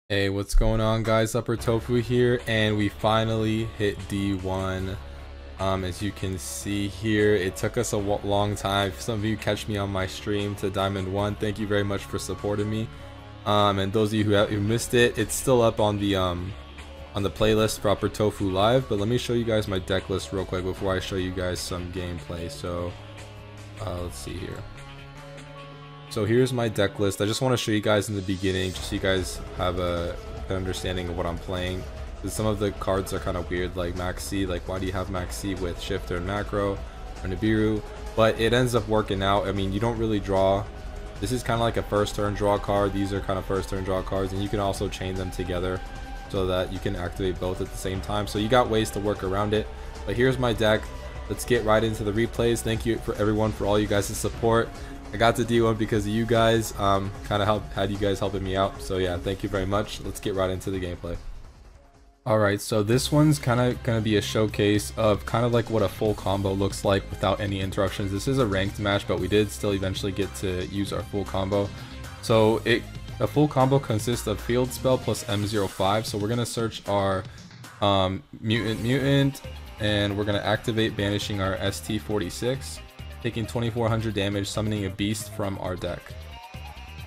Hey, what's going on, guys? Upper Tofu here, and we finally hit D1. As you can see here, it took us a long time. Some of you catch me on my stream to Diamond 1. Thank you very much for supporting me. And those of you who missed it, it's still up on the playlist for Upper Tofu Live. But let me show you guys my deck list real quick before I show you guys some gameplay. So let's see here. So here's my deck list. I just want to show you guys in the beginning, just so you guys have an understanding of what I'm playing. Because some of the cards are kind of weird, like Max C. Like, why do you have Max C with Shifter and Macro or Nibiru? But it ends up working out. I mean, you don't really draw. This is kind of like a first turn draw card. These are kind of first turn draw cards, and you can also chain them together so that you can activate both at the same time. So you got ways to work around it. But here's my deck. Let's get right into the replays. Thank you for everyone for all you guys' support. I got to D1 because of you guys. Kind of had you guys helping me out. So yeah, thank you very much. Let's get right into the gameplay. Alright, so this one's kind of going to be a showcase of kind of like what a full combo looks like without any interruptions. This is a ranked match, but we did still eventually get to use our full combo. So a full combo consists of field spell plus M05. So we're going to search our mutant, and we're going to activate banishing our ST46. Taking 2400 damage, summoning a beast from our deck.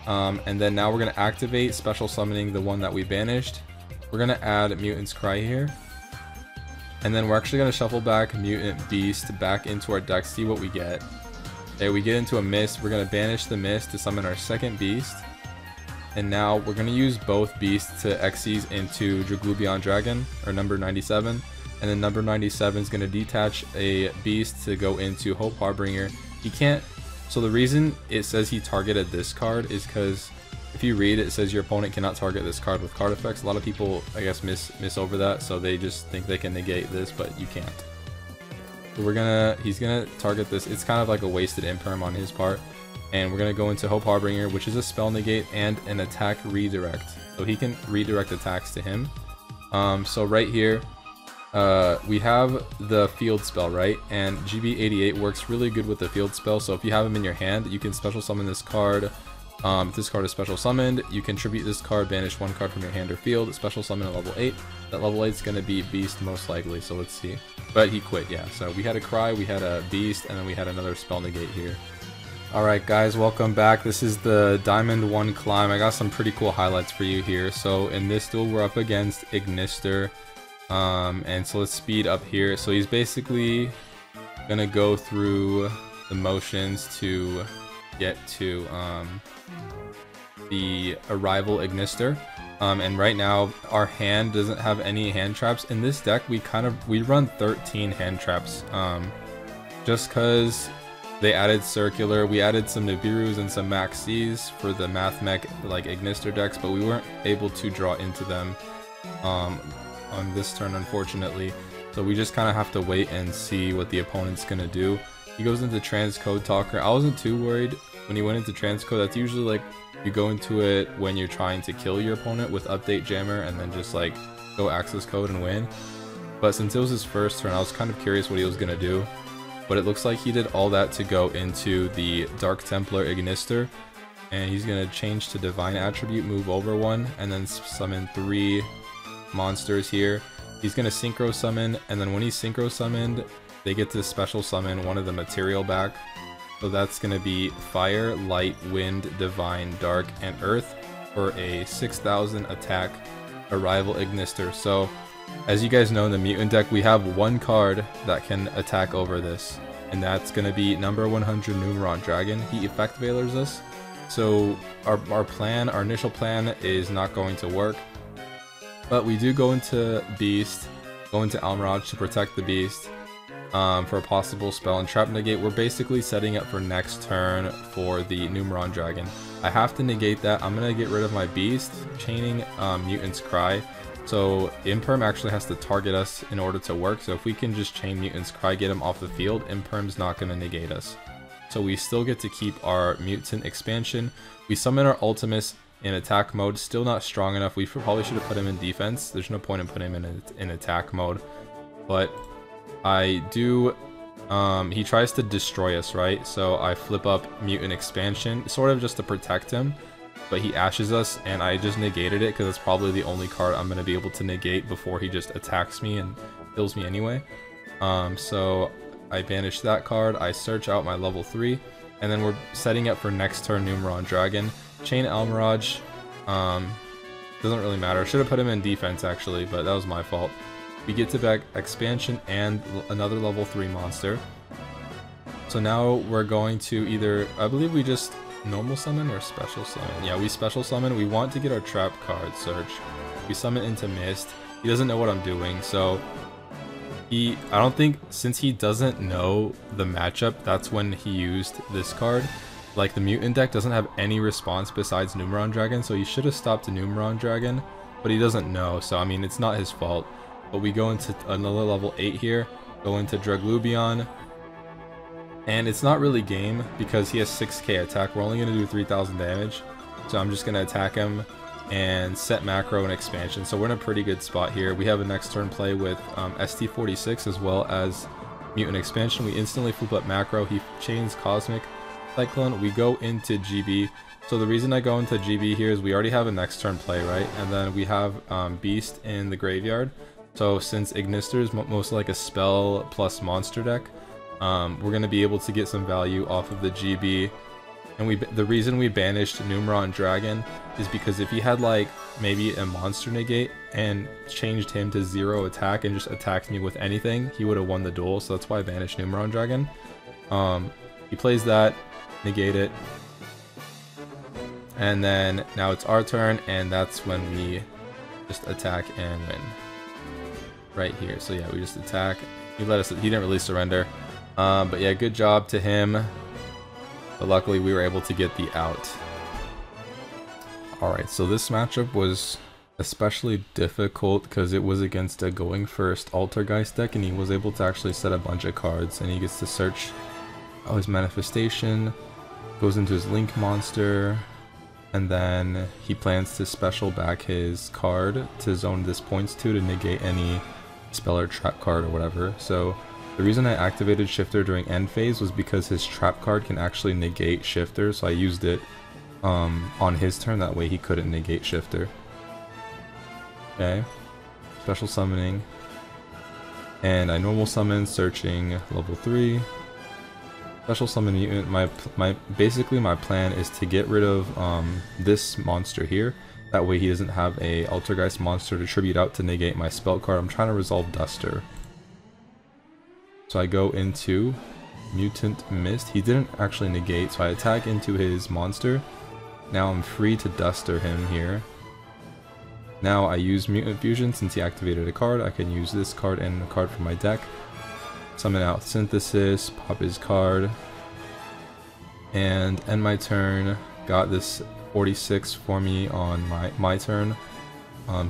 And then now we're going to activate special summoning the one that we banished. We're going to add Mutant's Cry here. And then we're actually going to shuffle back Mutant Beast back into our deck, see what we get. Okay, we get into a Mist. We're going to banish the Mist to summon our second Beast. And now we're going to use both Beasts to Xyz into Draglubion Dragon, or number 97. And then number 97 is going to detach a beast to go into Hope Harbinger. He can't. So the reason it says he targeted this card is because if you read it says your opponent cannot target this card with card effects. A lot of people, I guess, miss over that, so they just think they can negate this, but you can't. So he's gonna target this. It's kind of like a wasted imperm on his part, and we're gonna go into Hope Harbinger, which is a spell negate and an attack redirect. So he can redirect attacks to him. So right here. We have the field spell, right? And GB88 works really good with the field spell. So if you have him in your hand, you can special summon this card. If this card is special summoned, you can tribute this card, banish one card from your hand or field, special summon at level 8. That level 8 is going to be Beast most likely, so let's see. But he quit, yeah. So we had a Cry, we had a Beast, and then we had another spell negate here. Alright guys, welcome back. This is the Diamond 1 climb. I got some pretty cool highlights for you here. So in this duel, we're up against Ignister. And so let's speed up here. So he's basically gonna go through the motions to get to the arrival Ignister. And right now our hand doesn't have any hand traps. In this deck we run 13 hand traps, just because they added circular. We added some Nibirus and some Max C's for the Math Mech like Ignister decks, but we weren't able to draw into them on this turn, unfortunately. So we just kind of have to wait and see what the opponent's gonna do. He goes into Transcode Talker. I wasn't too worried when he went into Transcode. That's usually like you go into it when you're trying to kill your opponent with Update Jammer and then just like go access code and win. But since it was his first turn, I was kind of curious what he was gonna do. But it looks like he did all that to go into the Dark Templar Ignister, and he's gonna change to Divine Attribute, move over one, and then summon 3 monsters here. He's gonna synchro summon, and then when he's synchro summoned, they get to special summon one of the material back. So that's gonna be Fire, Light, Wind, Divine, Dark, and Earth for a 6000 attack arrival Ignister. So as you guys know, in the mutant deck we have one card that can attack over this, and that's gonna be number 100 Numeron Dragon. He effect veilers us, so our initial plan is not going to work. But we do go into Beast, go into Almirage to protect the Beast for a possible spell and trap negate. We're basically setting up for next turn for the Numeron Dragon. I have to negate that. I'm going to get rid of my Beast, chaining Mutant's Cry. So Imperm actually has to target us in order to work. So if we can just chain Mutant's Cry, get him off the field, Imperm's not going to negate us. So we still get to keep our Mutant expansion. We summon our Ultimus in attack mode, still not strong enough. We probably should have put him in defense. There's no point in putting him in attack mode. But I do, he tries to destroy us, right? So I flip up Mutant Expansion, sort of just to protect him. but he ashes us, and I just negated it because it's probably the only card I'm going to be able to negate before he just attacks me and kills me anyway. So I banish that card, I search out my level 3, and then we're setting up for next turn Numeron Dragon. Chain Almirage, doesn't really matter. Should have put him in defense actually, but that was my fault. We get to back expansion and another level 3 monster. So now we're going to either, I believe we just normal summon or special summon. Yeah, we special summon. We want to get our trap card search. We summon into Mist. He doesn't know what I'm doing, so I don't think, since he doesn't know the matchup, that's when he used this card. Like, the mutant deck doesn't have any response besides Numeron Dragon, so he should have stopped the Numeron Dragon, but he doesn't know, so I mean, it's not his fault. But we go into another level 8 here, go into Draglubion, and it's not really game because he has 6k attack. We're only going to do 3000 damage, so I'm just going to attack him and set macro and expansion. So we're in a pretty good spot here. We have a next turn play with ST46 as well as mutant expansion. We instantly flip up macro. He chains Cosmic Cyclone. We go into GB. So the reason I go into GB here is we already have a next turn play, right? And then we have Beast in the graveyard. So since Ignister is mostly like a spell plus monster deck, we're going to be able to get some value off of the GB. And the reason we banished Numeron Dragon is because if he had like maybe a monster negate and changed him to 0 attack and just attacked me with anything, he would have won the duel. So that's why I banished Numeron Dragon. He plays that, negate it, and then now it's our turn, and that's when we just attack and win right here. So yeah, we just attack. He didn't really surrender, but yeah, good job to him. But luckily we were able to get the out. Alright, so this matchup was especially difficult because it was against a going first Altergeist deck, and he was able to actually set a bunch of cards, and he gets to search his manifestation, goes into his link monster, and then he plans to special back his card to zone this points to negate any spell or trap card or whatever. So the reason I activated Shifter during end phase was because his trap card can actually negate Shifter, so I used it on his turn, that way he couldn't negate Shifter. Okay, special summoning, and I normal summon, searching level 3. Special summon mutant. Basically my plan is to get rid of this monster here. That way he doesn't have a Altergeist monster to tribute out to negate my spell card. I'm trying to resolve Duster. So I go into Mutant Mist. He didn't actually negate, so I attack into his monster. Now I'm free to Duster him here. Now I use Mutant Fusion since he activated a card. I can use this card and a card from my deck. Summon out Synthesis, pop his card, and end my turn. Got this 46 for me on my turn.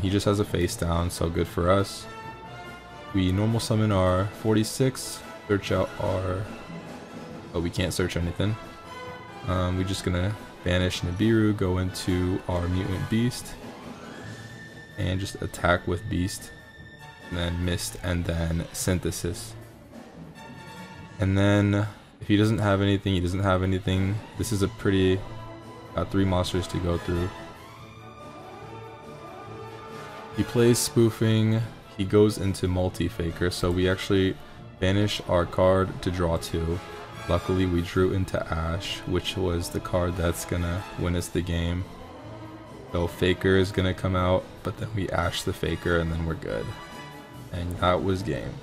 He just has a face down, so good for us. We normal summon our 46, search out our... oh, we can't search anything. We're just gonna banish Nibiru, go into our Mutant Beast, and just attack with Beast, and then Mist, and then Synthesis. And then, if he doesn't have anything, he doesn't have anything. This is a pretty... got 3 monsters to go through. He plays Spoofing. He goes into Multi-Faker, so we actually banish our card to draw 2. Luckily we drew into Ash, which was the card that's gonna win us the game. So Faker is gonna come out, but then we Ash the Faker and then we're good. And that was game.